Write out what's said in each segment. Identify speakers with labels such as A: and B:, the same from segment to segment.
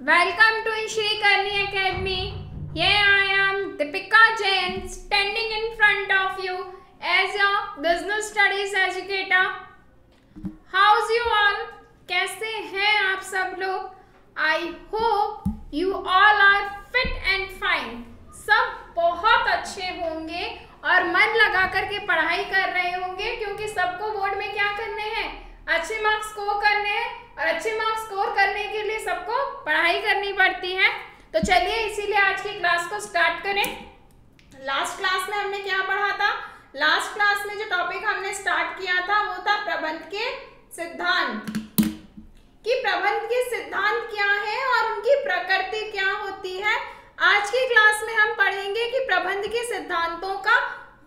A: Welcome to Shri Karni Academy. Here I am Deepika Jain standing in front of you as your business studies educator. How's you all? कैसे हैं आप सब लोग? I hope you all are fit and fine. सब बहुत अच्छे होंगे और मन लगा करके पढ़ाई कर रहे होंगे क्योंकि सबको बोर्ड में क्या करने हैं? अच्छे मार्क्स स्कोर करने हैं और अच्छे मार्क्स स्कोर करने के लिए सबको पढ़ाई करनी पड़ती है। तो चलिए इसीलिए आज की क्लास को स्टार्ट करें। लास्ट क्लास में हमने क्या पढ़ा था? लास्ट क्लास में जो टॉपिक हमने स्टार्ट किया था वो था प्रबंध के सिद्धांत, कि प्रबंध के सिद्धांत क्या है और उनकी प्रकृति क्या होती है। आज की क्लास में हम पढ़ेंगे कि प्रबंध के सिद्धांतों का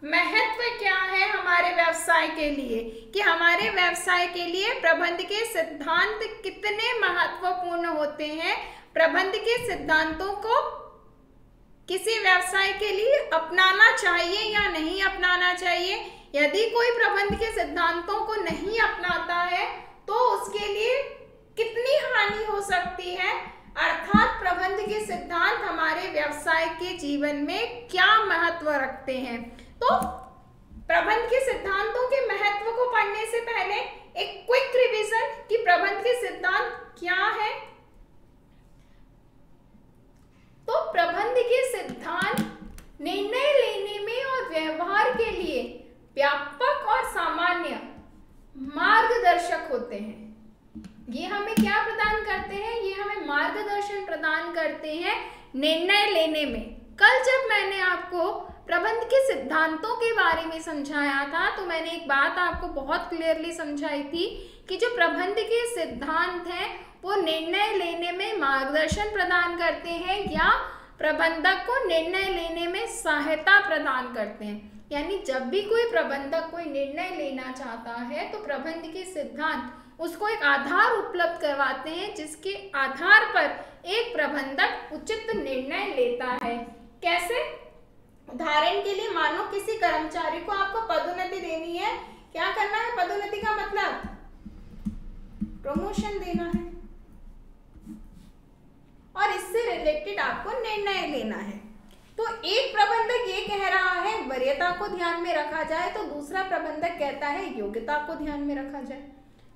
A: महत्व क्या है हमारे व्यवसाय के लिए, कि हमारे व्यवसाय के लिए प्रबंध के सिद्धांत कितने महत्वपूर्ण होते हैं। प्रबंध के सिद्धांतों को किसी व्यवसाय के लिए अपनाना चाहिए या नहीं अपनाना चाहिए। यदि कोई प्रबंध के सिद्धांतों को नहीं अपनाता है तो उसके लिए कितनी हानि हो सकती है, अर्थात प्रबंध के सिद्धांत हमारे व्यवसाय के जीवन में क्या महत्व रखते हैं। तो प्रबंध के सिद्धांतों के महत्व को पढ़ने से पहले एक क्विक रिवीजन कि प्रबंध के सिद्धांत क्या है। तो प्रबंध के सिद्धांत निर्णय लेने में और व्यवहार के लिए व्यापक और सामान्य मार्गदर्शक होते हैं। ये हमें क्या प्रदान करते हैं? ये हमें मार्गदर्शन प्रदान करते हैं निर्णय लेने में। कल जब मैंने आपको प्रबंध के सिद्धांतों के बारे में समझाया था तो मैंने एक बात आपको बहुत क्लियरली समझाई थी कि जो प्रबंध के सिद्धांत हैं वो निर्णय लेने में मार्गदर्शन प्रदान करते हैं या प्रबंधक को निर्णय लेने में सहायता प्रदान करते हैं। यानी जब भी कोई प्रबंधक कोई निर्णय लेना चाहता है तो प्रबंध के सिद्धांत उसको एक आधार उपलब्ध करवाते हैं जिसके आधार पर एक प्रबंधक उचित निर्णय लेता है। कैसे? उदाहरण के लिए मानो किसी कर्मचारी को आपको पदोन्नति देनी है। क्या करना है? पदोन्नति का मतलब प्रमोशन देना है और इससे रिलेटेड आपको निर्णय लेना है। तो एक प्रबंधक ये कह रहा है वरीयता को ध्यान में रखा जाए तो दूसरा प्रबंधक कहता है योग्यता को ध्यान में रखा जाए।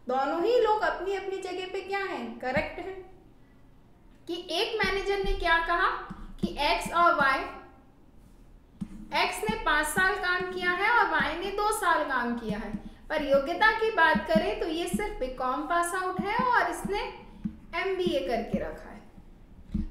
A: दोनों ही लोग अपनी अपनी जगह पे क्या हैं? करेक्ट है। कि एक मैनेजर ने क्या कहा कि एक्स और वाई, एक्स ने 5 साल काम किया है और वाई ने 2 साल काम किया है, पर योग्यता की बात करें तो ये सिर्फ बीकॉम पास आउट है और इसने एमबीए करके रखा है।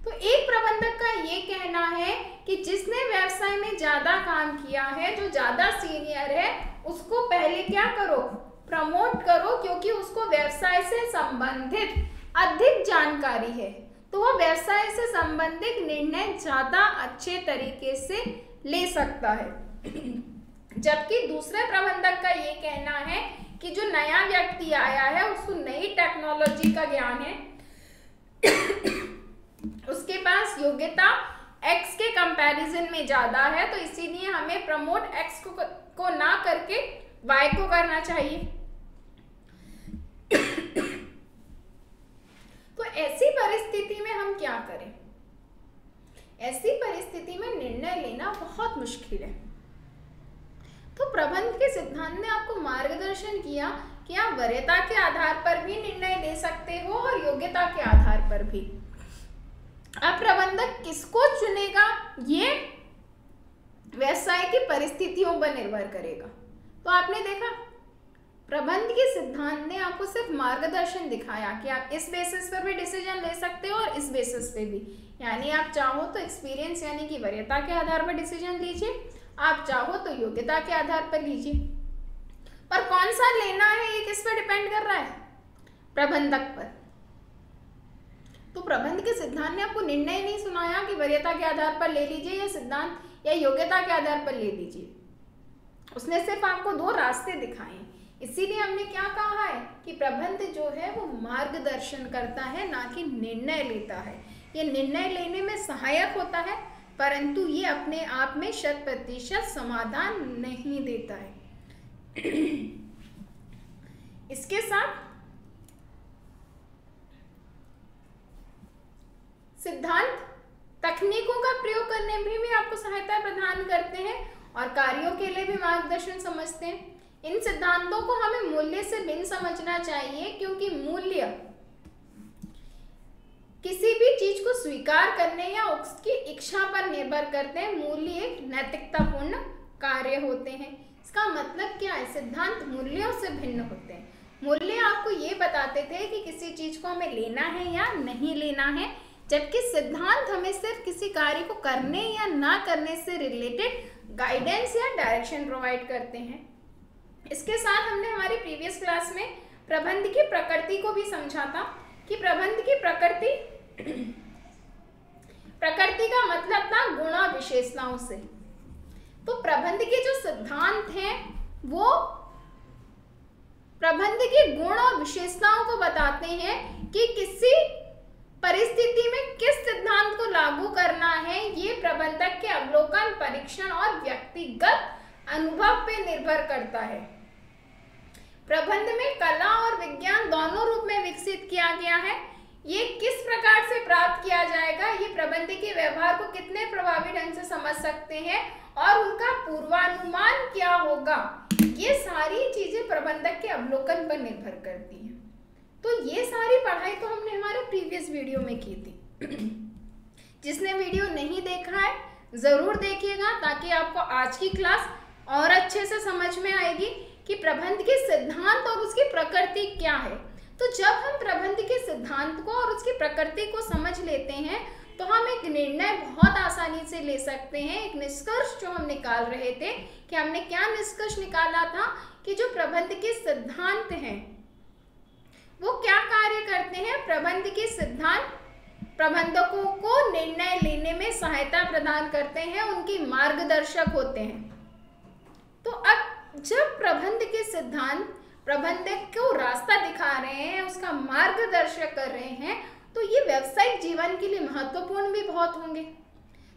A: तो एक प्रबंधक का ये कहना है कि जिसने व्यवसाय में ज्यादा काम किया है, जो ज्यादा सीनियर है, उसको पहले क्या करो? प्रमोट करो, क्योंकि उसको व्यवसाय से संबंधित अधिक जानकारी है तो वो व्यवसाय से संबंधित निर्णय ज्यादा अच्छे तरीके से ले सकता है। जबकि दूसरे प्रबंधक का ये कहना है कि जो नया व्यक्ति आया है उसको नई टेक्नोलॉजी का ज्ञान है, उसके पास योग्यता एक्स के कंपैरिजन में ज्यादा है, तो इसीलिए हमें प्रमोट एक्स को ना करके वाई को करना चाहिए। तो ऐसी परिस्थिति में हम क्या करें? ऐसी परिस्थिति में निर्णय लेना बहुत मुश्किल है। तो प्रबंध के सिद्धांत ने आपको मार्गदर्शन किया कि आप वरीयता के आधार पर भी निर्णय ले सकते हो और योग्यता के आधार पर भी। अब प्रबंधक किसको चुनेगा ये व्यवसाय की परिस्थितियों पर निर्भर करेगा। तो आपने देखा प्रबंध के सिद्धांत ने आपको सिर्फ मार्गदर्शन दिखाया कि आप इस बेसिस पर भी डिसीजन ले सकते हो और इस बेसिस पे भी। यानी आप चाहो तो एक्सपीरियंस यानी कि वरीयता के आधार पर डिसीजन लीजिए, आप चाहो तो योग्यता के आधार पर लीजिए। पर कौन सा लेना है ये किस पर डिपेंड कर रहा है? प्रबंधक पर। तो प्रबंध के सिद्धांत ने आपको निर्णय नहीं सुनाया कि वरीयता के आधार पर ले लीजिए या सिद्धांत या योग्यता के आधार पर ले लीजिए। उसने सिर्फ आपको 2 रास्ते दिखाए। इसीलिए हमने क्या कहा है कि प्रबंध जो है वो मार्गदर्शन करता है, ना कि निर्णय लेता है। ये निर्णय लेने में सहायक होता है परंतु ये अपने आप में 100% समाधान नहीं देता है। इसके साथ सिद्धांत तकनीकों का प्रयोग करने में भी आपको सहायता प्रदान करते हैं और कार्यों के लिए भी मार्गदर्शन समझते हैं। इन सिद्धांतों को हमें मूल्य से भिन्न समझना चाहिए, क्योंकि मूल्य किसी भी चीज को स्वीकार करने या उसकी इच्छा पर निर्भर करते हैं। मूल्य एक नैतिकतापूर्ण कार्य होते हैं। इसका मतलब क्या है? सिद्धांत मूल्यों से भिन्न होते हैं। मूल्य आपको ये बताते थे कि किसी चीज को हमें लेना है या नहीं लेना है, जबकि सिद्धांत हमें सिर्फ किसी कार्य को करने या ना करने से रिलेटेड गाइडेंस या डायरेक्शन प्रोवाइड करते हैं। इसके साथ हमने हमारी प्रीवियस क्लास में प्रबंध की प्रकृति को भी समझा था कि प्रबंध की प्रकृति का मतलब था गुण और विशेषताओं से। तो प्रबंध के जो सिद्धांत हैं वो प्रबंध के गुण और विशेषताओं को बताते हैं कि किसी परिस्थिति में किस सिद्धांत को लागू करना है। ये प्रबंधक के अवलोकन, परीक्षण और व्यक्तिगत अनुभव पे निर्भर करता है। प्रबंध में कला और विज्ञान दोनों रूप में विकसित किया गया है। ये किस प्रकार से प्राप्त किया जाएगा, ये प्रबंध के व्यवहार को कितने प्रभावी ढंग से समझ सकते हैं और उनका पूर्वानुमान क्या होगा, ये सारी चीजें प्रबंधक के अवलोकन पर निर्भर करती हैं। तो ये सारी पढ़ाई तो हमने हमारे प्रीवियस वीडियो में की थी। जिसने वीडियो नहीं देखा है जरूर देखिएगा, ताकि आपको आज की क्लास और अच्छे से समझ में आएगी कि प्रबंध के सिद्धांत और उसकी प्रकृति क्या है। तो जब हम प्रबंध के सिद्धांत को और उसकी प्रकृति को समझ लेते हैं तो हम एक निर्णय बहुत आसानी से ले सकते हैं। एक निष्कर्ष जो हम निकाल रहे थे कि हमने क्या निष्कर्ष निकाला था कि जो प्रबंध के सिद्धांत हैं वो क्या कार्य करते हैं। प्रबंध के सिद्धांत प्रबंधकों को निर्णय लेने में सहायता प्रदान करते हैं, उनके मार्गदर्शक होते हैं। तो अब जब प्रबंध के सिद्धांत प्रबंधक को रास्ता दिखा रहे हैं, उसका मार्गदर्शक कर रहे हैं, तो ये व्यावसायिक जीवन के लिए महत्वपूर्ण भी बहुत होंगे।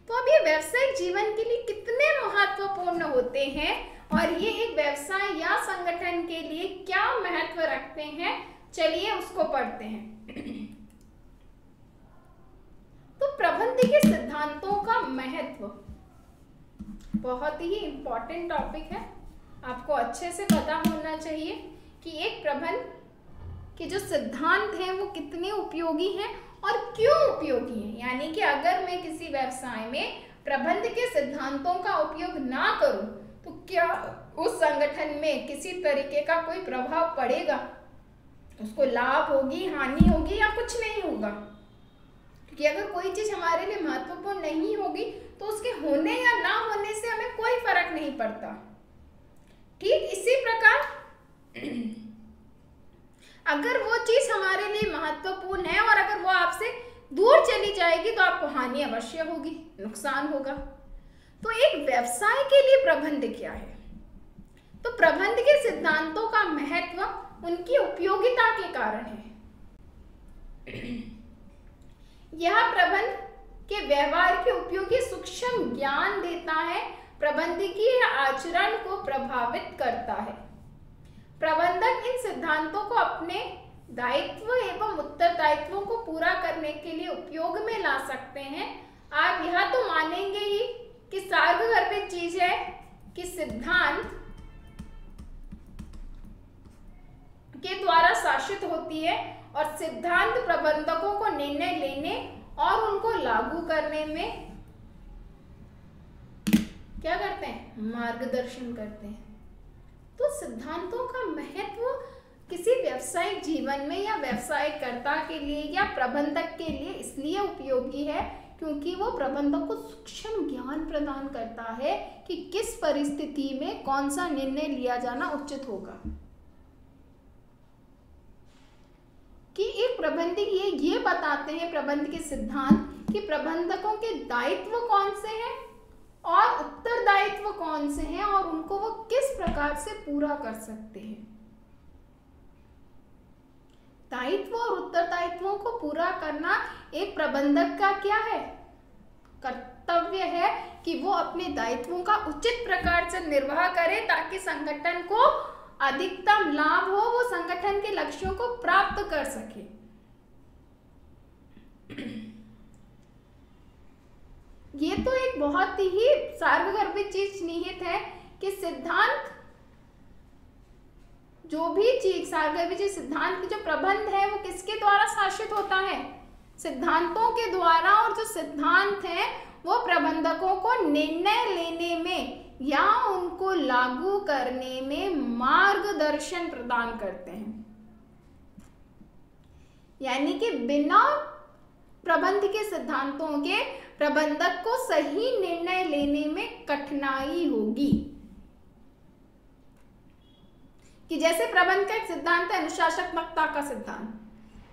A: तो अब ये व्यावसायिक जीवन के लिए कितने महत्वपूर्ण होते हैं और ये एक व्यवसाय या संगठन के लिए क्या महत्व रखते हैं, चलिए उसको पढ़ते हैं। तो प्रबंध के सिद्धांतों का महत्व बहुत ही इम्पोर्टेंट टॉपिक है। आपको अच्छे से पता होना चाहिए कि एक प्रबंध के जो सिद्धांत हैं वो कितने उपयोगी हैं और क्यों उपयोगी हैं। यानी कि अगर मैं किसी व्यवसाय में प्रबंध के सिद्धांतों का उपयोग ना करूं तो क्या उस संगठन में किसी तरीके का कोई प्रभाव पड़ेगा, उसको लाभ होगी, हानि होगी या कुछ नहीं होगा। क्योंकि अगर कोई चीज हमारे लिए महत्वपूर्ण नहीं होगी तो उसके होने या ना होने से हमें कोई फर्क नहीं पड़ता। ठीक इसी प्रकार अगर वो चीज हमारे लिए महत्वपूर्ण है और अगर वो आपसे दूर चली जाएगी तो आपको हानि अवश्य होगी, नुकसान होगा। तो एक व्यवसाय के लिए प्रबंध क्या है? तो प्रबंध के सिद्धांतों का महत्व उनकी उपयोगिता के कारण है। यह प्रबंध के व्यवहार के उपयोगी सूक्ष्म ज्ञान देता है, प्रबंधकीय आचरण को प्रभावित करता है। प्रबंधक इन सिद्धांतों को अपने दायित्व एवं उत्तरदायित्वों को पूरा करने के लिए उपयोग में ला सकते हैं। आप यह तो मानेंगे ही कि सार्वगर्भित चीज है कि सिद्धांत के द्वारा शासित होती है और सिद्धांत प्रबंधकों को निर्णय लेने और उनको लागू करने में क्या करते हैं? मार्गदर्शन करते हैं। तो सिद्धांतों का महत्व किसी व्यवसायिक जीवन में या व्यवसायकर्ता के लिए या प्रबंधक के लिए इसलिए उपयोगी है क्योंकि वो प्रबंधक को सूक्ष्म ज्ञान प्रदान करता है कि किस परिस्थिति में कौन सा निर्णय लिया जाना उचित होगा। कि एक प्रबंधक ये बताते हैं प्रबंध के सिद्धांत कि प्रबंधकों के दायित्व कौन से हैं और उत्तरदायित्व कौन से हैं और उनको वो किस प्रकार से पूरा कर सकते हैं। दायित्व और उत्तरदायित्वों को पूरा करना एक प्रबंधक का क्या है? कर्तव्य है कि वो अपने दायित्वों का उचित प्रकार से निर्वाह करे ताकि संगठन को अधिकतम लाभ हो, वो संगठन के लक्ष्यों को प्राप्त कर सके। एक बहुत ही सार्वभौमिक चीज निहित है कि सिद्धांत, जो भी चीज सार्वभौमिक सिद्धांत की जो प्रबंध है वो किसके द्वारा शासित होता है? सिद्धांतों के द्वारा। और जो सिद्धांत है वो प्रबंधकों को निर्णय लेने में या उनको लागू करने में मार्गदर्शन प्रदान करते हैं। यानी कि बिना प्रबंध के सिद्धांतों के प्रबंधक को सही निर्णय लेने में कठिनाई होगी। कि जैसे प्रबंध का एक सिद्धांत है अनुशासनात्मकता का सिद्धांत।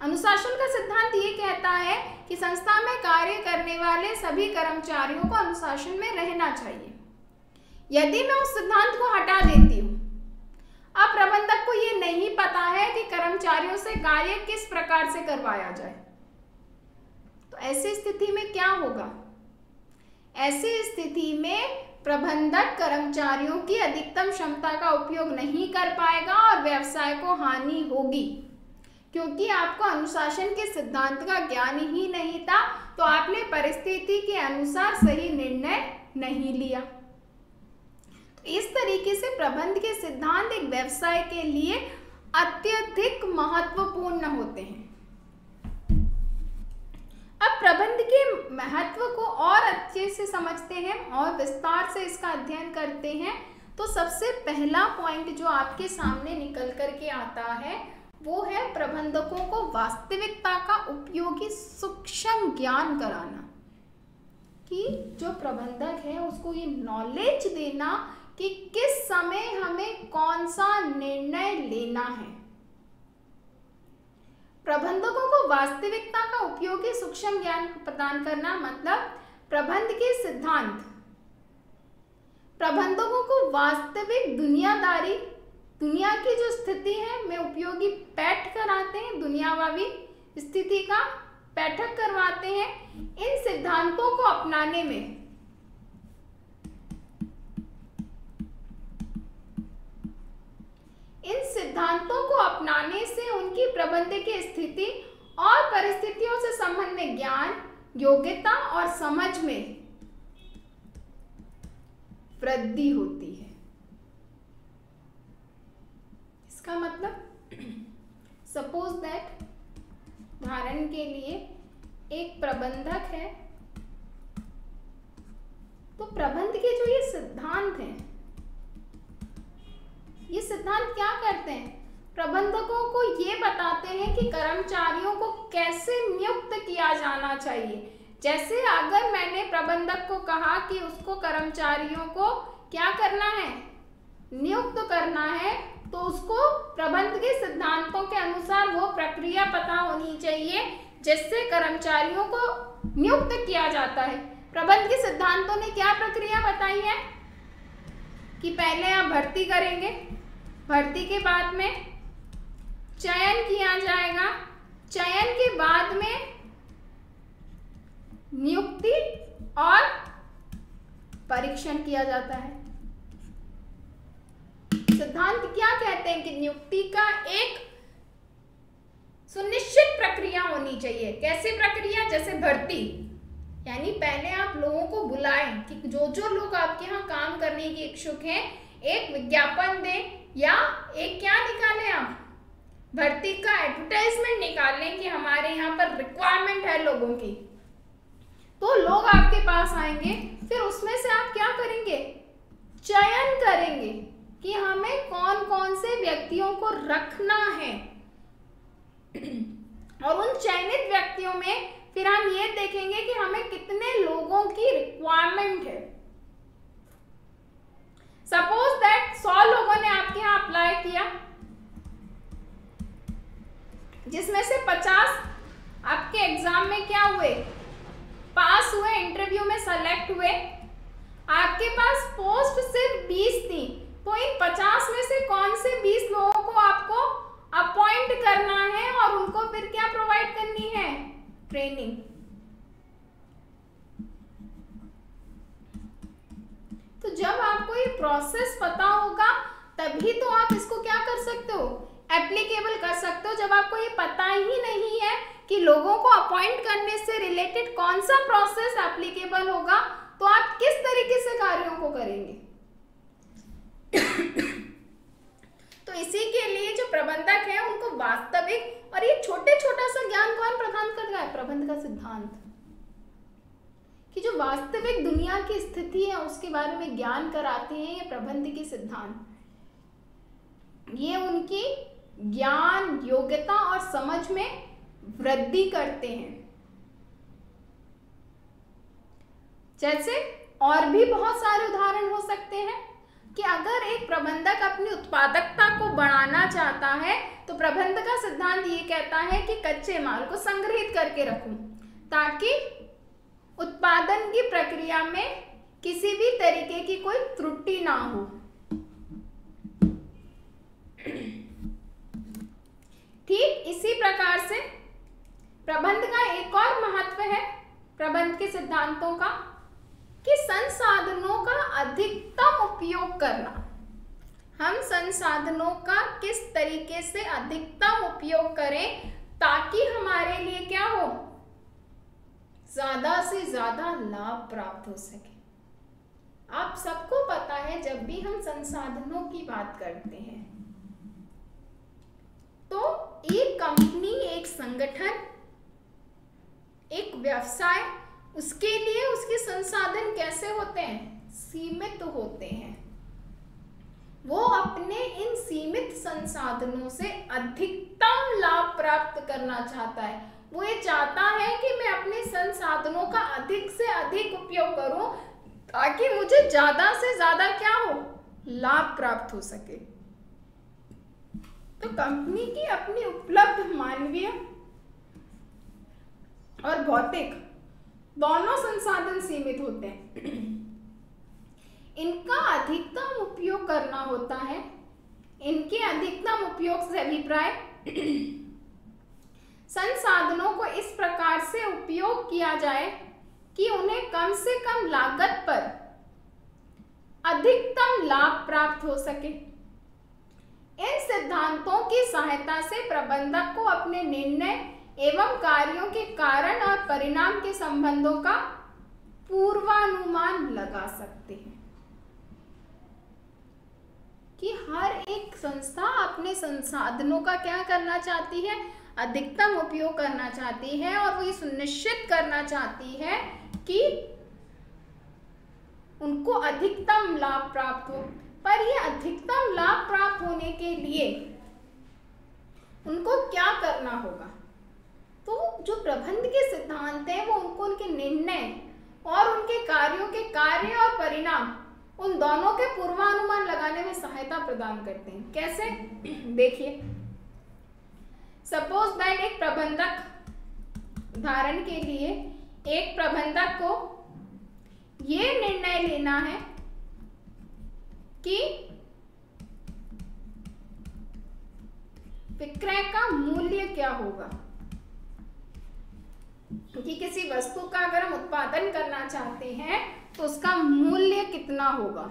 A: अनुशासन का सिद्धांत ये कहता है कि संस्था में कार्य करने वाले सभी कर्मचारियों को अनुशासन में रहना चाहिए। यदि मैं उस सिद्धांत को हटा देती हूँ, अब प्रबंधक को ये नहीं पता है कि कर्मचारियों से कार्य किस प्रकार से करवाया जाए, तो ऐसी स्थिति में क्या होगा? ऐसी स्थिति में प्रबंधक कर्मचारियों की अधिकतम क्षमता का उपयोग नहीं कर पाएगा और व्यवसाय को हानि होगी, क्योंकि आपको अनुशासन के सिद्धांत का ज्ञान ही नहीं था, तो आपने परिस्थिति के अनुसार सही निर्णय नहीं लिया। तो इस तरीके से प्रबंध के सिद्धांत एक व्यवसाय के लिए अत्यधिक महत्वपूर्ण होते हैं। अब प्रबंध के महत्व को और अच्छे से समझते हैं और विस्तार से इसका अध्ययन करते हैं। तो सबसे पहला पॉइंट जो आपके सामने निकल करके आता है वो है प्रबंधकों को वास्तविकता का उपयोगी सूक्ष्म ज्ञान कराना। कि जो प्रबंधक है उसको ये नॉलेज देना कि किस समय हमें कौन सा निर्णय लेना है। प्रबंधकों को वास्तविकता का उपयोगी सूक्ष्म ज्ञान प्रदान करना मतलब प्रबंध के सिद्धांत प्रबंधकों को वास्तविक दुनियादारी, दुनिया की जो स्थिति है में उपयोगी पैठ कराते हैं, दुनियावी स्थिति का बैठक करवाते हैं। इन सिद्धांतों को अपनाने में से उनकी प्रबंध की स्थिति और परिस्थितियों से संबंध में ज्ञान, योग्यता और समझ में वृद्धि होती है। इसका मतलब सपोज दैट, उदाहरण के लिए एक प्रबंधक है, तो प्रबंध के जो ये सिद्धांत हैं, ये सिद्धांत क्या करते हैं? प्रबंधकों को ये बताते हैं कि कर्मचारियों को कैसे नियुक्त किया जाना चाहिए। जैसे अगर मैंने प्रबंधक को कहा कि उसको कर्मचारियों को क्या करना है, नियुक्त करना है, तो उसको प्रबंध के सिद्धांतों के अनुसार वो प्रक्रिया पता होनी चाहिए जिससे कर्मचारियों को नियुक्त किया जाता है। प्रबंध के सिद्धांतों ने क्या प्रक्रिया बताई है कि पहले आप भर्ती करेंगे, भर्ती के बाद में चयन किया जाएगा, चयन के बाद में नियुक्ति और परीक्षण किया जाता है। सिद्धांत क्या कहते हैं कि नियुक्ति का एक सुनिश्चित प्रक्रिया होनी चाहिए। कैसी प्रक्रिया? जैसे भर्ती, यानी पहले आप लोगों को बुलाएं कि जो लोग आपके यहाँ काम करने की इच्छुक हैं, एक विज्ञापन दें या एक क्या निकालें, आप भर्ती का एडवर्टाइजमेंट निकाल लें कि हमारे यहाँ पर रिक्वायरमेंट है लोगों की, तो लोग आपके पास आएंगे। फिर उसमें से आप क्या करेंगे? चयन करेंगे कि हमें कौन कौन से व्यक्तियों को रखना है और उन चयनित व्यक्तियों में फिर हम ये देखेंगे कि हमें कितने लोगों की रिक्वायरमेंट है। सपोज दैट 100 लोगों ने आपके यहाँ अप्लाई किया, जिसमें से 50 आपके एग्जाम में क्या हुए, पास हुए, इंटरव्यू में सेलेक्ट हुए। आपके पास पोस्ट सिर्फ 20 थी, तो इन 50 में से कौन से 20 लोगों को आपको अपॉइंट करना है और उनको फिर क्या प्रोवाइड करनी है? ट्रेनिंग। तो जब आपको ये प्रोसेस पता होगा तभी तो आप इसको क्या कर सकते हो, एप्लीकेबल कर सकते हो। जब आपको ये पता ही नहीं है कि लोगों को अपॉइंट करने से रिलेटेड कौन सा प्रोसेस एप्लीकेबल होगा, तो आप किस तरीके से कार्यों को करेंगे। तो इसी के लिए जो प्रबंधक है उनको वास्तविक और ये छोटा सा ज्ञान कौन प्रदान कर रहा है, प्रबंध का सिद्धांत, कि जो वास्तविक दुनिया की स्थिति है उसके बारे में ज्ञान कराते हैं ये प्रबंध के सिद्धांत। ये उनकी ज्ञान, योग्यता और समझ में वृद्धि करते हैं। जैसे और भी बहुत सारे उदाहरण हो सकते हैं कि अगर एक प्रबंधक अपनी उत्पादकता को बढ़ाना चाहता है तो प्रबंध का सिद्धांत ये कहता है कि कच्चे माल को संग्रहित करके रखूं ताकि उत्पादन की प्रक्रिया में किसी भी तरीके की कोई त्रुटि ना हो। ठीक इसी प्रकार से प्रबंध का एक और महत्व है प्रबंध के सिद्धांतों का कि संसाधनों का अधिकतम उपयोग करना। हम संसाधनों का किस तरीके से अधिकतम उपयोग करें ताकि हमारे लिए क्या हो, ज्यादा से ज्यादा लाभ प्राप्त हो सके। आप सबको पता है जब भी हम संसाधनों की बात करते हैं तो एक कंपनी, एक संगठन, एक व्यवसाय, उसके लिए उसके संसाधन कैसे होते हैं, सीमित होते हैं। वो अपने इन सीमित संसाधनों से अधिकतम लाभ प्राप्त करना चाहता है। वो ये चाहता है कि मैं अपने संसाधनों का अधिक से अधिक उपयोग करूं ताकि मुझे ज्यादा से ज्यादा क्या हो, लाभ प्राप्त हो सके। तो कंपनी की अपनी उपलब्ध मानवीय और भौतिक दोनों संसाधन सीमित होते हैं। इनका अधिकतम उपयोग करना होता है। इनके अधिकतम उपयोग से अभिप्राय संसाधनों को इस प्रकार से उपयोग किया जाए कि उन्हें कम से कम लागत पर अधिकतम लाभ प्राप्त हो सके। इन सिद्धांतों की सहायता से प्रबंधक को अपने निर्णय एवं कार्यों के कारण और परिणाम के संबंधों का पूर्वानुमान लगा सकते हैं कि हर एक संस्था अपने संसाधनों का क्या करना चाहती है, अधिकतम उपयोग करना चाहती है और वो ये सुनिश्चित करना चाहती है कि उनको अधिकतम लाभ प्राप्त हो। पर ये अधिकतम लाभ प्राप्त होने के लिए उनको क्या करना होगा, तो जो प्रबंध के सिद्धांत हैं वो उनको उनके निर्णय और उनके कार्यों के कार्य और परिणाम उन दोनों के पूर्वानुमान लगाने में सहायता प्रदान करते हैं। कैसे, देखिए, सपोज दैट एक प्रबंधक, उदाहरण के लिए एक प्रबंधक को ये निर्णय लेना है कि विक्रय का मूल्य क्या होगा, क्योंकि किसी वस्तु का अगर हम उत्पादन करना चाहते हैं तो उसका मूल्य कितना होगा,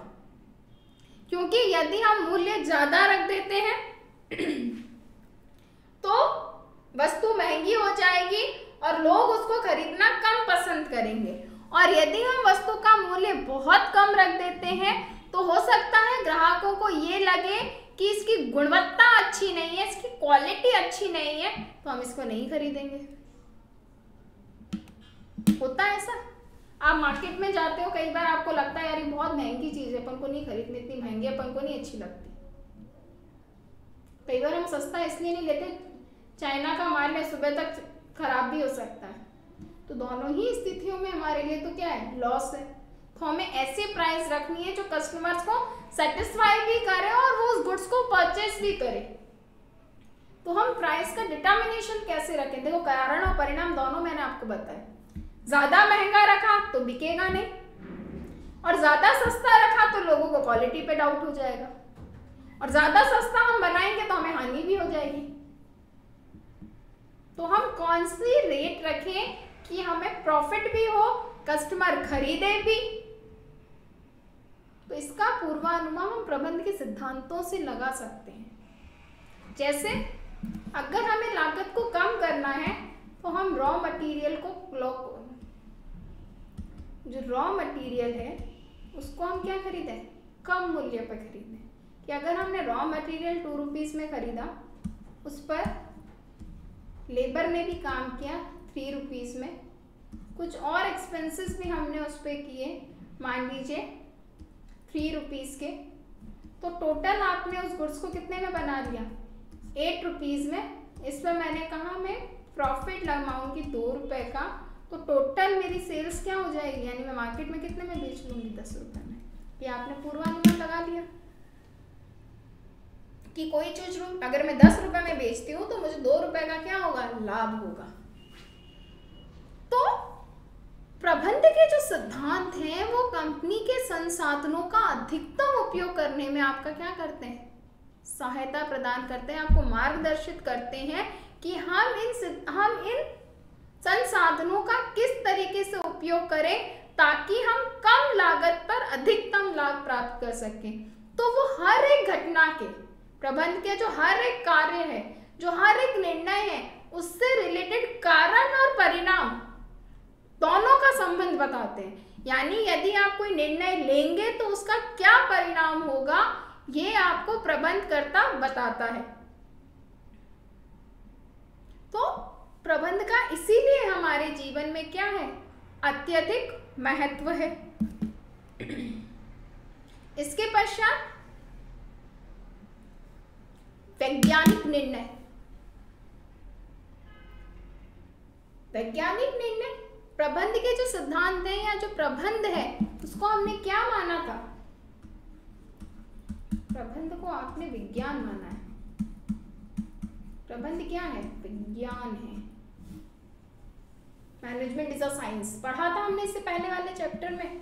A: क्योंकि यदि हम मूल्य ज्यादा रख देते हैं तो वस्तु महंगी हो जाएगी और लोग उसको खरीदना कम पसंद करेंगे। और यदि हम वस्तु का मूल्य बहुत कम रख देते हैं तो हो सकता है ग्राहकों को ये लगे कि इसकी गुणवत्ता अच्छी नहीं है, इसकी क्वालिटी अच्छी नहीं है, तो हम इसको नहीं खरीदेंगे। होता है ऐसा, आप मार्केट में जाते हो, कई बार आपको लगता है यार ये बहुत महंगी चीज है, अपन को नहीं खरीदनी, इतनी महंगी अपन को नहीं अच्छी लगती। कई बार हम सस्ता इसलिए नहीं लेते, चाइना का माल है, सुबह तक खराब भी हो सकता है। तो दोनों ही स्थितियों में हमारे लिए तो क्या है, लॉस है। तो हमें ऐसी प्राइस रखनी है जो कस्टमर्स को सेटिस्फाई भी करे और वो उस गुड्स को परचेस भी करे। तो हम प्राइस का डिटर्मिनेशन कैसे रखें, देखो कारण और परिणाम दोनों मैंने आपको बताया। ज्यादा महंगा रखा तो बिकेगा नहीं, और ज्यादा सस्ता रखा तो लोगों को क्वालिटी पे डाउट हो जाएगा, और ज्यादा सस्ता हम बनाएंगे तो हमें हानि भी हो जाएगी। तो हम कौन सी रेट रखें कि हमें प्रॉफिट भी हो, कस्टमर खरीदे भी, तो इसका पूर्वानुमान हम प्रबंध के सिद्धांतों से लगा सकते हैं। जैसे अगर हमें लागत को कम करना है तो हम रॉ मटेरियल को जो रॉ मटेरियल है उसको हम क्या खरीदें, कम मूल्य पर खरीदें। कि अगर हमने रॉ मटेरियल 2 रुपीज़ में खरीदा, उस पर लेबर ने भी काम किया 3 रुपीज़ में, कुछ और एक्सपेंसेस भी हमने उस पर किए, मान लीजिए 3 रुपीज़ के, तो टोटल आपने उस गुड्स को कितने में बना लिया, 8 रुपीज़ में। इस पर मैंने कहा मैं प्रॉफिट लगाऊंगी 2 रुपये का, तो टोटल मेरी सेल्स क्या हो जाएगी, यानी मैं मार्केट में कितने में बेच लूँगी, 10 रुपये में। ये आपने पूर्वानुमान लगा लिया कि कोई चीज अगर मैं 10 रुपये में बेचती हूँ तो मुझे 2 रुपये का क्या होगा, लाभ होगा। तो प्रबंध के जो सिद्धांत हैं वो कंपनी के संसाधनों का अधिकतम उपयोग करने में आपका क्या करते हैं, सहायता प्रदान करते हैं, आपको मार्गदर्शित करते हैं कि हम इन संसाधनों का किस तरीके से उपयोग करें ताकि हम कम लागत पर अधिकतम लाभ प्राप्त कर सकें। तो वो हर एक घटना के, प्रबंध के जो हर एक कार्य है, जो हर एक निर्णय है, उससे रिलेटेड कारण और परिणाम दोनों का संबंध बताते हैं। यानी यदि आप कोई निर्णय लेंगे तो उसका क्या परिणाम होगा, ये आपको प्रबंधकर्ता बताता है। तो प्रबंध का इसीलिए हमारे जीवन में क्या है, अत्यधिक महत्व है। इसके पश्चात वैज्ञानिक निर्णय। वैज्ञानिक निर्णय प्रबंध के जो सिद्धांत हैं या जो प्रबंध है उसको हमने क्या माना था, प्रबंध को आपने विज्ञान माना है। प्रबंध क्या है, विज्ञान है। मैनेजमेंट इज अ साइंस पढ़ा था हमने इससे पहले वाले चैप्टर में।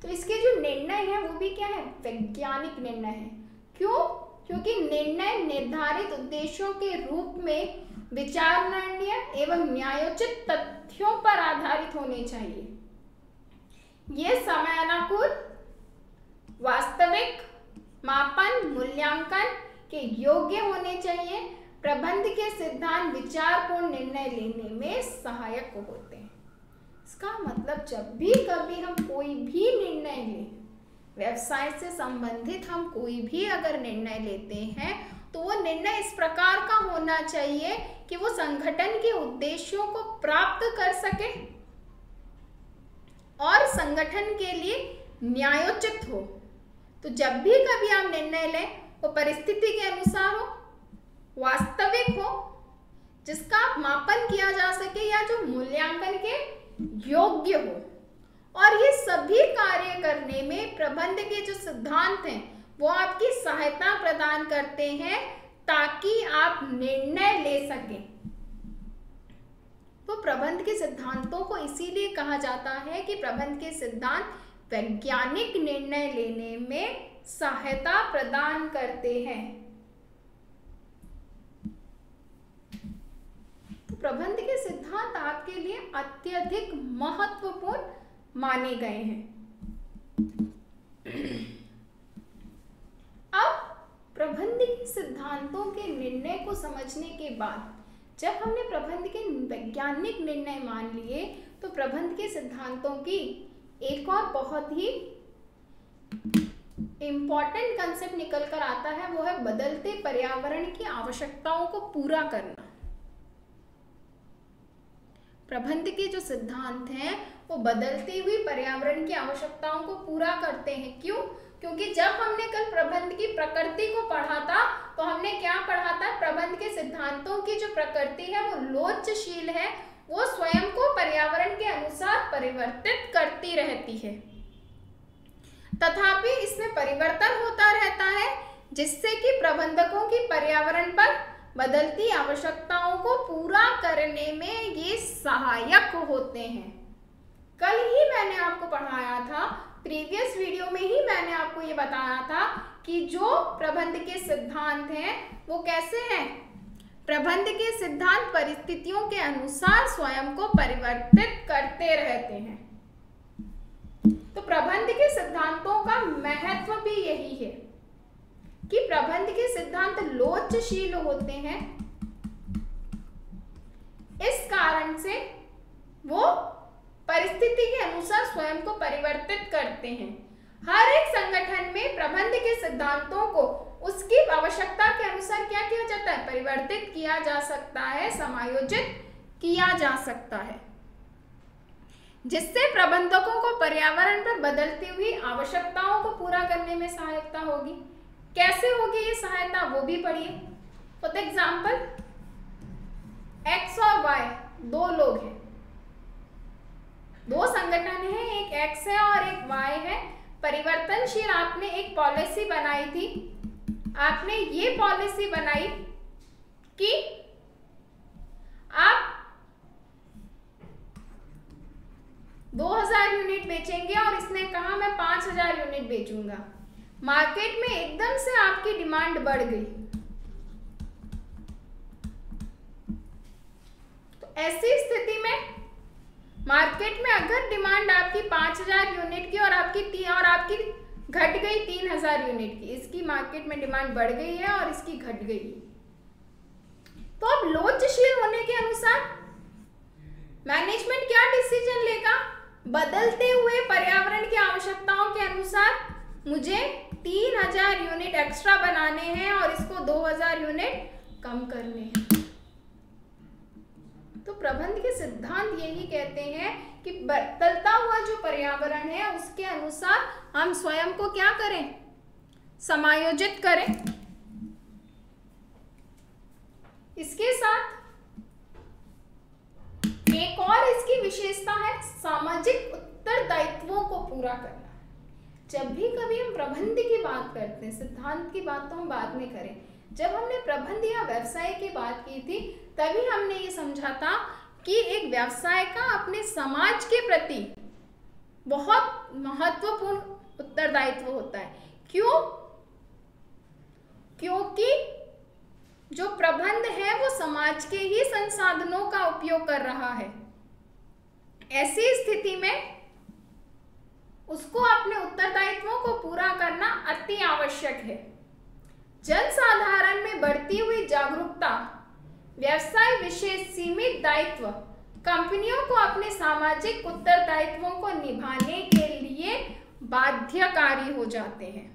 A: तो इसके जो निर्णय है वो भी क्या है, वैज्ञानिक निर्णय है। क्यों, क्योंकि निर्णय निर्धारित उद्देश्यों के रूप में विचारणीय एवं न्यायोचित तथ्यों पर आधारित होने चाहिए। ये समयानुकूल, वास्तविक, मापन मूल्यांकन के योग्य होने चाहिए। प्रबंध के सिद्धांत विचारपूर्ण निर्णय लेने में सहायक होते हैं। इसका मतलब जब भी कभी हम कोई भी निर्णय लें, व्यवसाय से संबंधित हम कोई भी अगर निर्णय लेते हैं तो वो निर्णय इस प्रकार का होना चाहिए कि वो संगठन के उद्देश्यों को प्राप्त कर सके और संगठन के लिए न्यायोचित हो। तो जब भी कभी आप निर्णय लें वो परिस्थिति के अनुसार हो, वास्तविक हो, जिसका मापन किया जा सके या जो मूल्यांकन के योग्य हो। और ये सभी कार्य करने में प्रबंध के जो सिद्धांत हैं वो आपकी सहायता प्रदान करते हैं ताकि आप निर्णय ले सकें। तो प्रबंध के सिद्धांतों को इसीलिए कहा जाता है कि प्रबंध के सिद्धांत वैज्ञानिक निर्णय लेने में सहायता प्रदान करते हैं। तो प्रबंध के सिद्धांत आपके लिए अत्यधिक महत्वपूर्ण माने गए हैं। अब प्रबंध के सिद्धांतों के निर्णय को समझने के बाद जब हमने प्रबंध के वैज्ञानिक निर्णय मान लिए तो प्रबंध के सिद्धांतों की एक और बहुत ही इम्पॉर्टेंट कंसेप्ट निकल कर आता है, वो है बदलते पर्यावरण की आवश्यकताओं को पूरा करना। प्रबंध के जो सिद्धांत हैं वो बदलती हुई पर्यावरण की आवश्यकताओं को पूरा करते हैं। क्यों? क्योंकि जब हमने कल प्रबंध की प्रकृति को पढ़ा था तो हमने क्या पढ़ा था, प्रबंध के सिद्धांतों की जो प्रकृति है वो लोचशील है, वो स्वयं को पर्यावरण के अनुसार परिवर्तित करती रहती है। तथापि इसमें परिवर्तन होता रहता है जिससे कि प्रबंधकों की पर्यावरण पर बदलती आवश्यकताओं को पूरा करने में ये सहायक होते हैं। कल ही मैंने आपको पढ़ाया था, प्रीवियस वीडियो में ही मैंने आपको ये बताया था कि जो प्रबंध के सिद्धांत हैं वो कैसे हैं। प्रबंध के सिद्धांत परिस्थितियों के अनुसार स्वयं को परिवर्तित करते रहते हैं। तो प्रबंध के सिद्धांतों का महत्व भी यही है कि प्रबंध के सिद्धांत लोचशील होते हैं। इस कारण से वो परिस्थिति के अनुसार स्वयं को परिवर्तित करते हैं। हर एक संगठन में प्रबंध के सिद्धांतों को उसकी आवश्यकता के अनुसार क्या किया जाता है? परिवर्तित किया जा सकता है, समायोजित किया जा सकता है, जिससे प्रबंधकों को पर्यावरण पर बदलती हुई आवश्यकताओं को पूरा करने में सहायता होगी। कैसे होगी ये सहायता, वो भी पढ़िए। फॉर एग्जाम्पल, एक्स और वाई दो लोग हैं, दो संगठन हैं, एक एक्स है और एक वाई है। परिवर्तनशील आपने एक पॉलिसी बनाई थी। आपने ये पॉलिसी बनाई कि आप 2000 यूनिट बेचेंगे और इसने कहा मैं 5000 यूनिट बेचूंगा। मार्केट में एकदम से आपकी डिमांड बढ़ गई, तो ऐसी स्थिति में मार्केट में अगर डिमांड आपकी 5000 यूनिट की और आपकी घट गई 3000 यूनिट की, इसकी मार्केट में डिमांड बढ़ गई है और इसकी घट गई, तो अब लोचशील होने के अनुसार मैनेजमेंट क्या डिसीजन लेगा? बदलते हुए पर्यावरण की आवश्यकताओं के अनुसार मुझे 3000 यूनिट एक्स्ट्रा बनाने हैं और इसको 2000 यूनिट कम करने हैं। तो प्रबंध के सिद्धांत यही कहते हैं कि बदलता हुआ जो पर्यावरण है उसके अनुसार हम स्वयं को क्या करें? समायोजित करें। इसके साथ एक और इसकी विशेषता है सामाजिक उत्तरदायित्वों को पूरा करना। जब भी कभी हम प्रबंध की बात करते हैं, सिद्धांत की बात तो हम बाद में करें, जब हमने प्रबंध या व्यवसाय की बात की थी तभी हमने ये समझा था कि एक व्यवसाय का अपने समाज के प्रति बहुत महत्वपूर्ण उत्तरदायित्व होता है। क्यों? क्योंकि जो प्रबंध है वो समाज के ही संसाधनों का उपयोग कर रहा है। ऐसी स्थिति में उसको अपने उत्तरदायित्वों को पूरा करना अति आवश्यक है। जनसाधारण में बढ़ती हुई जागरूकता, व्यवसाय विशेष सीमित दायित्व कंपनियों को अपने सामाजिक उत्तरदायित्वों को निभाने के लिए बाध्यकारी हो जाते हैं।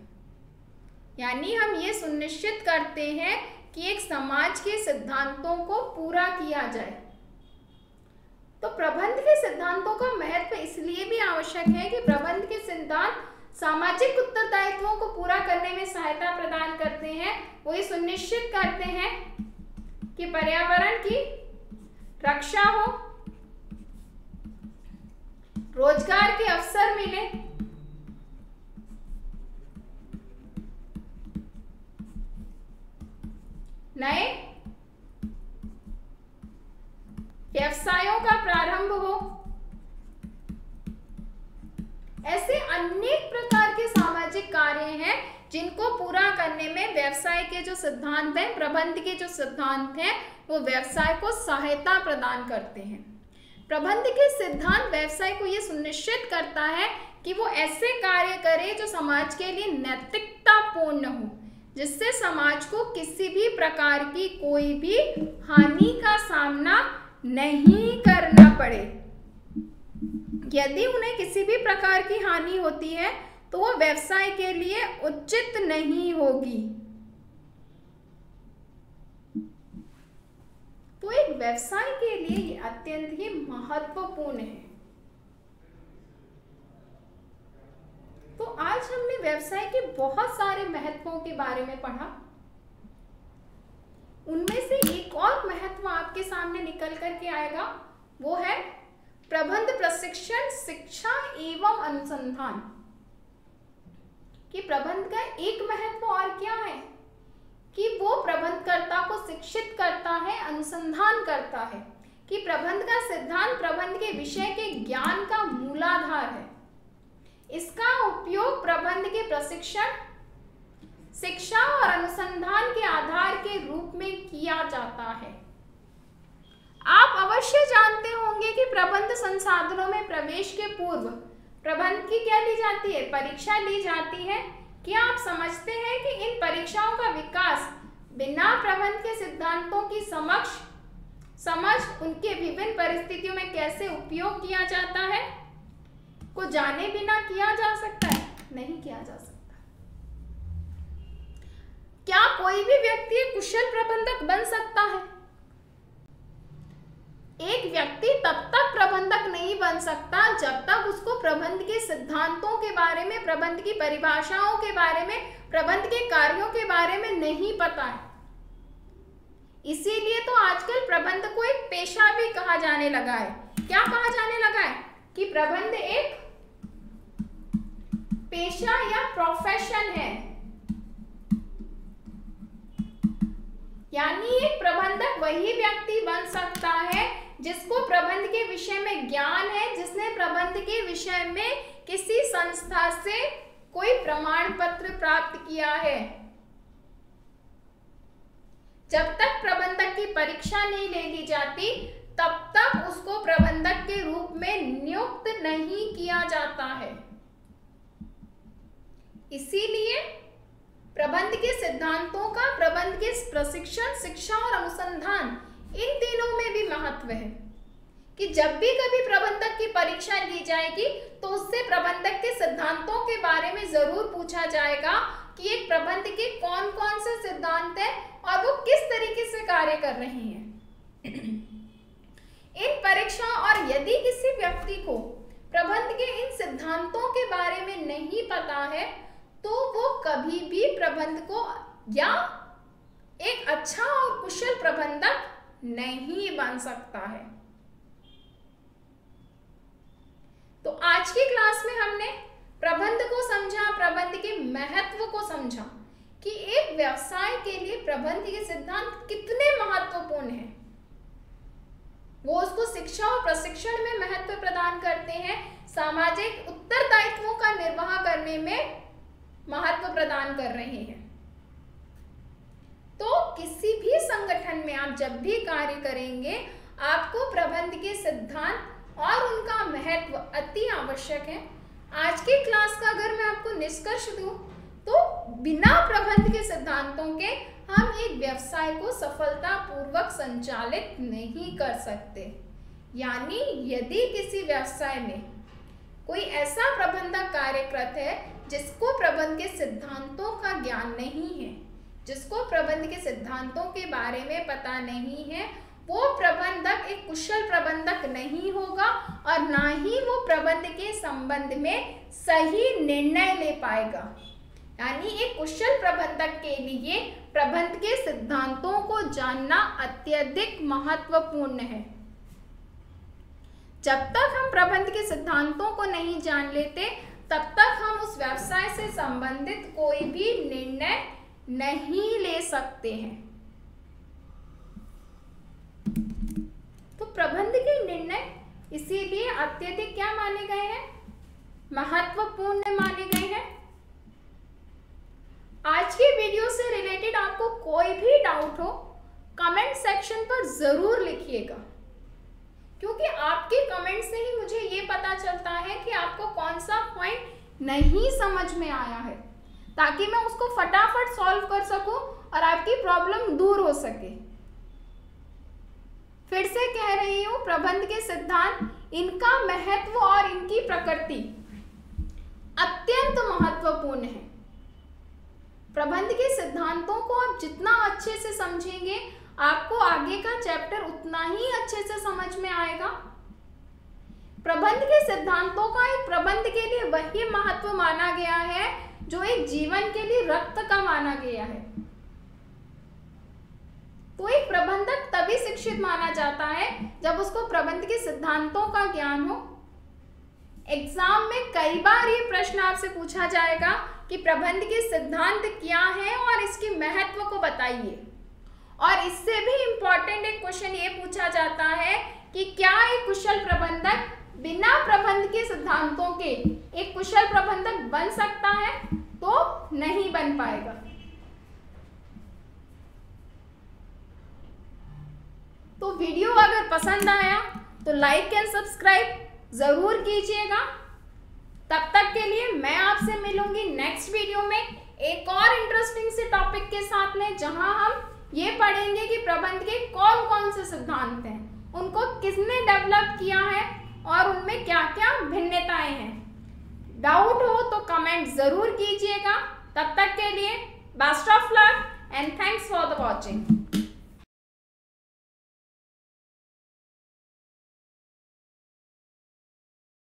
A: यानी हम ये सुनिश्चित करते हैं कि एक समाज के सिद्धांतों को पूरा किया जाए। तो प्रबंध के सिद्धांतों का महत्व इसलिए भी आवश्यक है कि प्रबंध के सिद्धांत सामाजिक उत्तरदायित्वों को पूरा करने में सहायता प्रदान करते हैं। वो ये सुनिश्चित करते हैं कि पर्यावरण की रक्षा हो, रोजगार के अवसर मिले, नए व्यवसायों का प्रारंभ हो। ऐसे अनेक प्रकार के सामाजिक कार्य हैं जिनको पूरा करने में व्यवसाय के जो सिद्धांत हैं, प्रबंध के जो सिद्धांत हैं, वो व्यवसाय को सहायता प्रदान करते हैं। प्रबंध के सिद्धांत व्यवसाय को ये सुनिश्चित करता है कि वो ऐसे कार्य करे जो समाज के लिए नैतिकतापूर्ण हो, जिससे समाज को किसी भी प्रकार की कोई भी हानि का सामना नहीं करना पड़े। यदि उन्हें किसी भी प्रकार की हानि होती है तो वो व्यवसाय के लिए उचित नहीं होगी। तो एक व्यवसाय के लिए ये अत्यंत ही महत्वपूर्ण है। तो आज हमने व्यवसाय के बहुत सारे महत्वों के बारे में पढ़ा। उनमें से एक और महत्व आपके सामने निकल करके आएगा, वो है प्रबंध प्रशिक्षण, शिक्षा एवं अनुसंधान। कि प्रबंध का एक महत्व और क्या है कि वो प्रबंधकर्ता को शिक्षित करता है, अनुसंधान करता है। कि प्रबंध का सिद्धांत प्रबंध के विषय के ज्ञान का मूलाधार है। इसका उपयोग प्रबंध के प्रशिक्षण, शिक्षा और अनुसंधान के आधार के रूप में किया जाता है। आप अवश्य जानते होंगे कि प्रबंध संसाधनों में प्रवेश के पूर्व प्रबंध की क्या ली जाती है? परीक्षा ली जाती है। क्या आप समझते हैं कि इन परीक्षाओं का विकास बिना प्रबंध के सिद्धांतों की समझ समझ उनके विभिन्न परिस्थितियों में कैसे उपयोग किया जाता है को जाने बिना किया जा सकता है? नहीं किया जा सकता। क्या कोई भी व्यक्ति एक कुशल प्रबंधक बन सकता है? एक व्यक्ति तब तक प्रबंधक नहीं बन सकता जब तक उसको प्रबंध के सिद्धांतों के बारे में, प्रबंध की परिभाषाओं के बारे में, प्रबंध के कार्यों के बारे में नहीं पता है। इसीलिए तो आजकल प्रबंध को एक पेशा भी कहा जाने लगा है। क्या कहा जाने लगा है? कि प्रबंध एक पेशा या प्रोफेशन है। यानी एक प्रबंधक वही व्यक्ति बन सकता है जिसको प्रबंध के विषय में ज्ञान है, जिसने प्रबंध के विषय में किसी संस्था से कोई प्रमाण पत्र प्राप्त किया है। जब तक प्रबंधक की परीक्षा नहीं ले ली जाती तब तक उसको प्रबंधक के रूप में नियुक्त नहीं किया जाता है। इसीलिए प्रबंध के सिद्धांतों का प्रबंध के प्रशिक्षण, शिक्षा और अनुसंधान, इन तीनों में भी महत्व है कि जब भी कभी प्रबंधक की परीक्षा ली जाएगी तो उससे प्रबंधक के सिद्धांतों के बारे में जरूर पूछा जाएगा कि एक प्रबंध के कौन कौन से सिद्धांत हैं और वो किस तरीके से कार्य कर रहे हैं। इन परीक्षा और यदि किसी व्यक्ति को प्रबंध के इन सिद्धांतों के बारे में नहीं पता है तो वो कभी भी प्रबंध को या एक अच्छा और कुशल प्रबंधक नहीं बन सकता है। तो आज की क्लास में हमने प्रबंध को समझा, प्रबंध के महत्व को समझा कि एक व्यवसाय के लिए प्रबंध के सिद्धांत कितने महत्वपूर्ण हैं। वो उसको शिक्षा और प्रशिक्षण में महत्व प्रदान करते हैं, सामाजिक उत्तरदायित्वों का निर्वाह करने में महत्व प्रदान कर रहे हैं। तो किसी भी संगठन में आप जब भी कार्य करेंगे आपको प्रबंध के सिद्धांत और उनका महत्व अति आवश्यक है। आज की क्लास का अगर मैं आपको निष्कर्ष दूं तो बिना प्रबंध के सिद्धांतों के हम एक व्यवसाय को सफलतापूर्वक संचालित नहीं कर सकते। यानी यदि किसी व्यवसाय में कोई ऐसा प्रबंधक कार्यरत है जिसको प्रबंध के सिद्धांतों का ज्ञान नहीं है, जिसको प्रबंध के सिद्धांतों के बारे में पता नहीं है, वो प्रबंधक एक कुशल प्रबंधक नहीं होगा और ना ही वो प्रबंध के संबंध में सही निर्णय ले पाएगा। यानी एक कुशल प्रबंधक के लिए प्रबंध के सिद्धांतों को जानना अत्यधिक महत्वपूर्ण है। जब तक हम प्रबंध के सिद्धांतों को नहीं जान लेते तब तक हम उस व्यवसाय से संबंधित कोई भी निर्णय नहीं ले सकते हैं। तो प्रबंध के निर्णय इसीलिए अत्यधिक क्या माने गए हैं? महत्वपूर्ण माने गए हैं। आज के वीडियो से रिलेटेड आपको कोई भी डाउट हो कमेंट सेक्शन पर जरूर लिखिएगा, क्योंकि आपके कमेंट से ही मुझे ये पता चलता है कि आपको कौन सा पॉइंट नहीं समझ में आया है, ताकि मैं उसको फटाफट सॉल्व कर सकूं और आपकी प्रॉब्लम दूर हो सके। फिर से कह रही हूं, प्रबंध के सिद्धांत, इनका महत्व और इनकी प्रकृति अत्यंत महत्वपूर्ण है। प्रबंध के सिद्धांतों को आप जितना अच्छे से समझेंगे आपको आगे का चैप्टर उतना ही अच्छे से समझ में आएगा। प्रबंध के सिद्धांतों का एक प्रबंध के लिए वही महत्व माना गया है जो एक जीवन के लिए रक्त का माना गया है। तो एक प्रबंधक तभी शिक्षित माना जाता है जब उसको प्रबंध के सिद्धांतों का ज्ञान हो। एग्जाम में कई बार ये प्रश्न आपसे पूछा जाएगा कि प्रबंध के सिद्धांत क्या है और इसके महत्व को बताइए। और इससे भी इम्पोर्टेंट एक क्वेश्चन ये पूछा जाता है कि क्या एक कुशल प्रबंधक बिना प्रबंध के सिद्धांतों के एक कुशल प्रबंधक बन सकता है? तो नहीं बन पाएगा। तो वीडियो अगर पसंद आया तो लाइक एंड सब्सक्राइब जरूर कीजिएगा। तब तक के लिए मैं आपसे मिलूंगी नेक्स्ट वीडियो में एक और इंटरेस्टिंग से टॉपिक के साथ में, जहां हम ये पढ़ेंगे कि प्रबंध के कौन कौन से सिद्धांत हैं, उनको किसने डेवलप किया है और उनमें क्या क्या भिन्नताएं हैं। डाउट हो तो कमेंट ज़रूर कीजिएगा। तब तक के लिए best of luck and thanks for the watching.